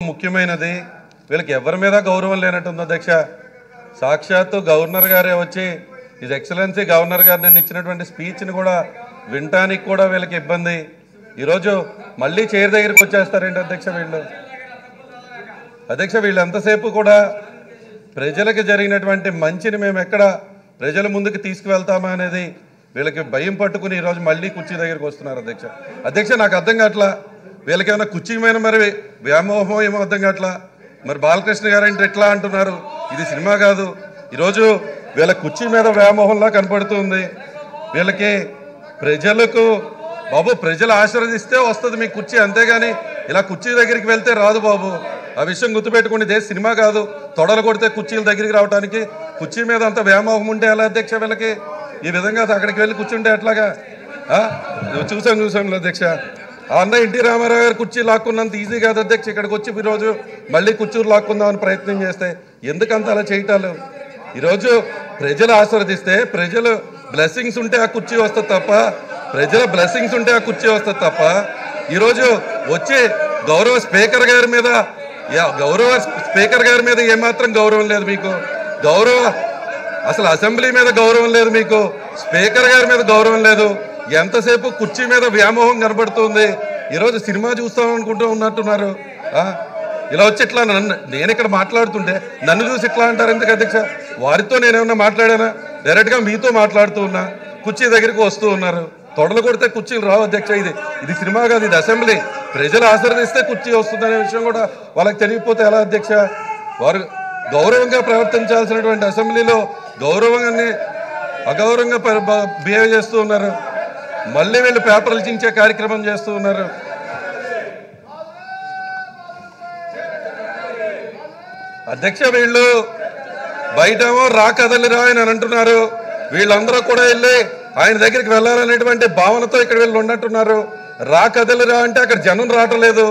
ముఖ్యమైనది. వీళ్ళకి ఎవరి మీద గౌరవం లేనట్టుంది అధ్యక్ష. సాక్షాత్తు గవర్నర్ గారే వచ్చి హిజ్ ఎక్సలెన్సీ గవర్నర్ గారు నిన్న ఇచ్చినటువంటి స్పీచ్ని కూడా వినటానికి కూడా వీళ్ళకి ఇబ్బంది. ఈరోజు మళ్ళీ చైర్ దగ్గరికి వచ్చేస్తారేంటి అధ్యక్ష వీళ్ళు? అధ్యక్ష వీళ్ళు ఎంతసేపు కూడా ప్రజలకు జరిగినటువంటి మంచిని మేము ఎక్కడ ప్రజల ముందుకు తీసుకువెళ్తామా అనేది వీళ్ళకి భయం పట్టుకుని ఈరోజు మళ్ళీ కుర్చీ దగ్గరికి వస్తున్నారు అధ్యక్ష. అధ్యక్ష నాకు అర్థం కావట్లా, వీళ్ళకి ఏమైనా కుర్చీ మీద మరి వ్యామోహం ఏమో అర్థం కావట్లా. మరి బాలకృష్ణ గారు అంటే ఎట్లా అంటున్నారు? ఇది సినిమా కాదు. ఈరోజు వీళ్ళ కుర్చీ మీద వ్యామోహంలా కనపడుతుంది వీళ్ళకి. ప్రజలకు బాబు ప్రజలు ఆశీర్వదిస్తే వస్తుంది మీ కుర్చీ, అంతేగాని ఇలా కుర్చీ దగ్గరికి వెళ్తే రాదు బాబు. ఆ విషయం గుర్తుపెట్టుకోండి. ఇదే సినిమా కాదు. తొడలు కొడితే కుర్చీల దగ్గరికి రావడానికి కుర్చీ మీద అంత వ్యామోహం ఉంటే ఎలా అధ్యక్ష వీళ్ళకి? ఈ విధంగా అక్కడికి వెళ్ళి కూర్చుంటే ఎట్లాగా? చూసాం అధ్యక్ష. అన్న ఎన్టీ రామారావు గారు కుర్చీ లాక్కున్నంత ఈజీ కాదు అధ్యక్ష. ఇక్కడికి వచ్చి ఈరోజు మళ్ళీ కుర్చీలు లాక్కుందామని ప్రయత్నం చేస్తే ఎందుకంత అలా చేయటాలు? ఈరోజు ప్రజలు ఆశీర్వదిస్తే, ప్రజలు బ్లెస్సింగ్స్ ఉంటే ఆ కుర్చీ వస్తుంది తప్ప, ప్రజల బ్లెస్సింగ్స్ ఉంటే ఆ కుర్చీ వస్తుంది తప్ప, ఈరోజు వచ్చి గౌరవ స్పీకర్ గారి మీద ఏమాత్రం గౌరవం లేదు మీకు. అసలు అసెంబ్లీ మీద గౌరవం లేదు మీకు. స్పీకర్ గారి మీద గౌరవం లేదు. ఎంతసేపు కుర్చీ మీద వ్యామోహం కనబడుతుంది. ఈరోజు సినిమా చూస్తాం అనుకుంటూ ఉన్నట్టున్నారు. ఇలా వచ్చి ఇట్లా నేను ఇక్కడ మాట్లాడుతుంటే నన్ను చూసి ఇట్లా అంటారు ఎందుకు అధ్యక్ష? వారితో నేనేమన్నా మాట్లాడానా? డైరెక్ట్గా మీతో మాట్లాడుతూ ఉన్నా. కుర్చీ దగ్గరికి వస్తూ ఉన్నారు. తొడలు కొడితే కుర్చీలు రావు అధ్యక్ష. ఇది సినిమా కాదు, ఇది అసెంబ్లీ. ప్రజలు ఆశీర్వదిస్తే కుర్చీ వస్తుందనే విషయం కూడా వాళ్ళకి తెలియకపోతే ఎలా అధ్యక్ష? వారు గౌరవంగా ప్రవర్తించాల్సినటువంటి అసెంబ్లీలో గౌరవంగానే అగౌరవంగా బిహేవ్ చేస్తూ ఉన్నారు. మళ్ళీ వీళ్ళు పేపర్లు చించే కార్యక్రమం చేస్తూ ఉన్నారు. అధ్యక్ష వీళ్ళు బయటేమో రా కదలిరా అని అంటున్నారు. వీళ్ళందరూ కూడా వెళ్ళి ఆయన దగ్గరికి వెళ్ళాలనేటువంటి భావనతో ఇక్కడ వీళ్ళు ఉన్నట్టున్నారు. రా కదలిరా అంటే అక్కడ జనం రావట్లేదు.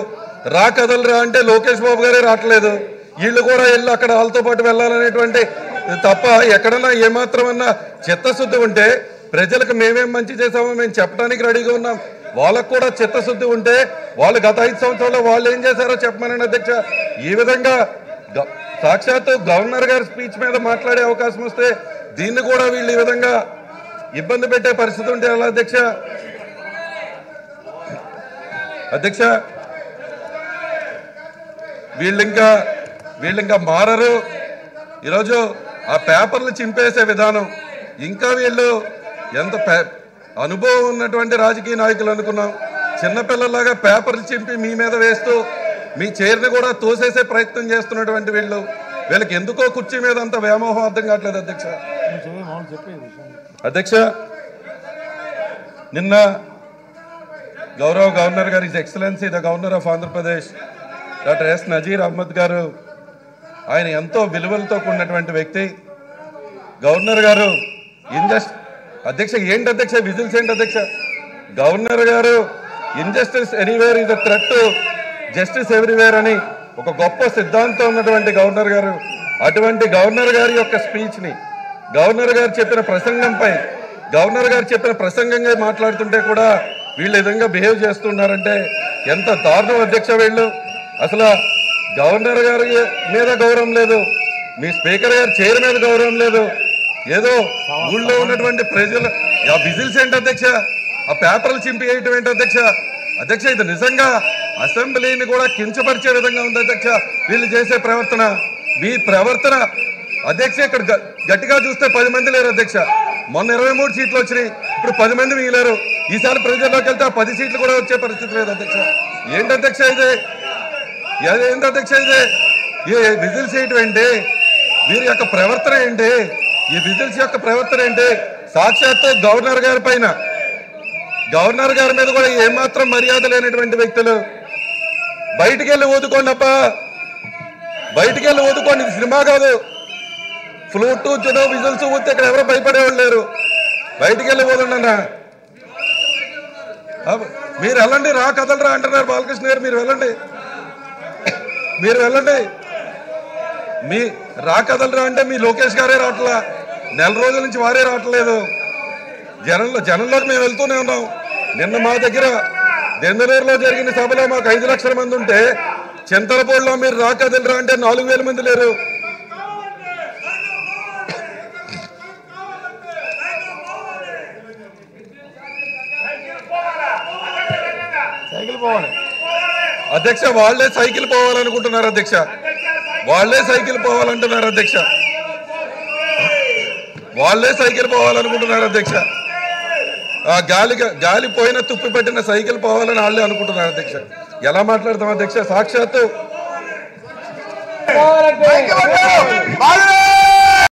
రా కదలిరా అంటే లోకేష్ బాబు గారే రావట్లేదు. వీళ్ళు కూడా వెళ్ళి అక్కడ వాళ్ళతో పాటు వెళ్ళాలనేటువంటి తప్ప ఎక్కడన్నా ఏమాత్రమన్నా చిత్తశుద్ధి ఉంటే, ప్రజలకు మేమేం మంచి చేసామో మేము చెప్పడానికి రెడీగా ఉన్నాం. వాళ్ళకు కూడా చిత్తశుద్ధి ఉంటే వాళ్ళు గత 5 సంవత్సరాల్లో వాళ్ళు ఏం చేశారో చెప్పమనండి అధ్యక్ష. ఈ విధంగా సాక్షాత్తు గవర్నర్ గారి స్పీచ్ మీద మాట్లాడే అవకాశం వస్తే దీన్ని కూడా వీళ్ళు ఈ విధంగా ఇబ్బంది పెట్టే పరిస్థితి ఉంటే ఎలా అధ్యక్ష? అధ్యక్ష వీళ్ళింకా మారరు. ఈరోజు ఆ పేపర్లు చింపేసే విధానం, ఇంకా వీళ్ళు ఎంత అనుభవం ఉన్నటువంటి రాజకీయ నాయకులు అనుకున్నాం. చిన్నపిల్లలాగా పేపర్లు చింపి మీ మీద వేస్తూ మీ చైర్ని కూడా తోసేసే ప్రయత్నం చేస్తున్నటువంటి వీళ్ళకి ఎందుకో కుర్చీ మీద అంత వ్యామోహం అర్థం కావట్లేదు అధ్యక్ష. అధ్యక్ష నిన్న గౌరవ గవర్నర్ గారు, his excellency the governor of Andhra Pradesh doctor yes Nazir Ahmed గారు, ఆయన ఎంతో విలువలతో కూడినటువంటి వ్యక్తి. గవర్నర్ గారు అధ్యక్ష ఏంటి అధ్యక్ష విజిల్స్ ఏంటి అధ్యక్ష? గవర్నర్ గారు injustice anywhere is the threat to justice everywhere అని ఒక గొప్ప సిద్ధాంతం ఉన్నటువంటి గవర్నర్ గారు, అటువంటి గవర్నర్ గారి యొక్క స్పీచ్ని, గవర్నర్ గారు చెప్పిన ప్రసంగంపై గవర్నర్ గారు చెప్పిన ప్రసంగంగా మాట్లాడుతుంటే కూడా వీళ్ళు విధంగా బిహేవ్ చేస్తున్నారంటే ఎంత దారుణం అధ్యక్ష. వీళ్ళు అసలు గవర్నర్ గారి మీద గౌరవం లేదు, మీ స్పీకర్ గారి చైర్ మీద గౌరవం లేదు. ఏదో ఊళ్ళో ఉన్నటువంటి ప్రజలు ఆ విజిల్స్ ఏంటి అధ్యక్ష? ఆ పేపర్లు చింపేయటం ఏంటి అధ్యక్ష? అధ్యక్ష ఇది నిజంగా అసెంబ్లీని కూడా కించపరిచే విధంగా ఉంది అధ్యక్ష వీళ్ళు చేసే ప్రవర్తన. మీ ప్రవర్తన అధ్యక్ష ఇక్కడ గట్టిగా చూస్తే 10 మంది లేరు అధ్యక్ష. మొన్న 23 సీట్లు వచ్చినాయి, ఇప్పుడు 10 మంది మిగిలారు. ఈసారి ప్రజల్లోకి వెళ్తే 10 సీట్లు కూడా వచ్చే పరిస్థితి లేదు అధ్యక్ష. ఏంటి అధ్యక్ష ఇది? ఏంటి అధ్యక్ష ఇది? ఈ విజిల్స్ ఏంటి? వీరి యొక్క ప్రవర్తన ఏంటి? ఈ విజిల్స్ యొక్క ప్రవర్తన ఏంటి? సాక్షాత్తు గవర్నర్ గారి పైన, గవర్నర్ గారి మీద కూడా ఏమాత్రం మర్యాద లేనటువంటి వ్యక్తులు బయటికి వెళ్ళి ఊదుకోండి అప్ప, బయటికి వెళ్ళి ఊదుకోండి. ఇది సినిమా కాదు. ఫ్లూట్ చుడో విజిల్స్ ఊతే ఇక్కడ ఎవరో భయపడేవాళ్ళు లేరు. బయటికి వెళ్ళి ఊదండి అన్న. మీరు వెళ్ళండి, రా కదలరా అంటున్నారు బాలకృష్ణ గారు. మీరు వెళ్ళండి. మీ రా కదలరా అంటే మీ లోకేష్ గారే రావట్లా. నెల రోజుల నుంచి వారే రావట్లేదు. జనంలోకి మేము వెళ్తూనే ఉన్నాం. నిన్న మా దగ్గర దెందలూరులో జరిగిన సభలో మాకు 5 లక్షల మంది ఉంటే చింతలపూడిలో మీరు రా కదలరా అంటే 4000 మంది లేరు. అధ్యక్ష వాళ్లే సైకిల్ పోవాలనుకుంటున్నారు అధ్యక్ష, వాళ్లే సైకిల్ పోవాలంటున్నారు అధ్యక్ష, వాళ్లే సైకిల్ పోవాలనుకుంటున్నారు అధ్యక్ష. గాలి పోయిన తుప్పి పెట్టిన సైకిల్ పోవాలని వాళ్ళే అనుకుంటున్నారు అధ్యక్ష. ఎలా మాట్లాడతాం అధ్యక్ష? సాక్షాత్తు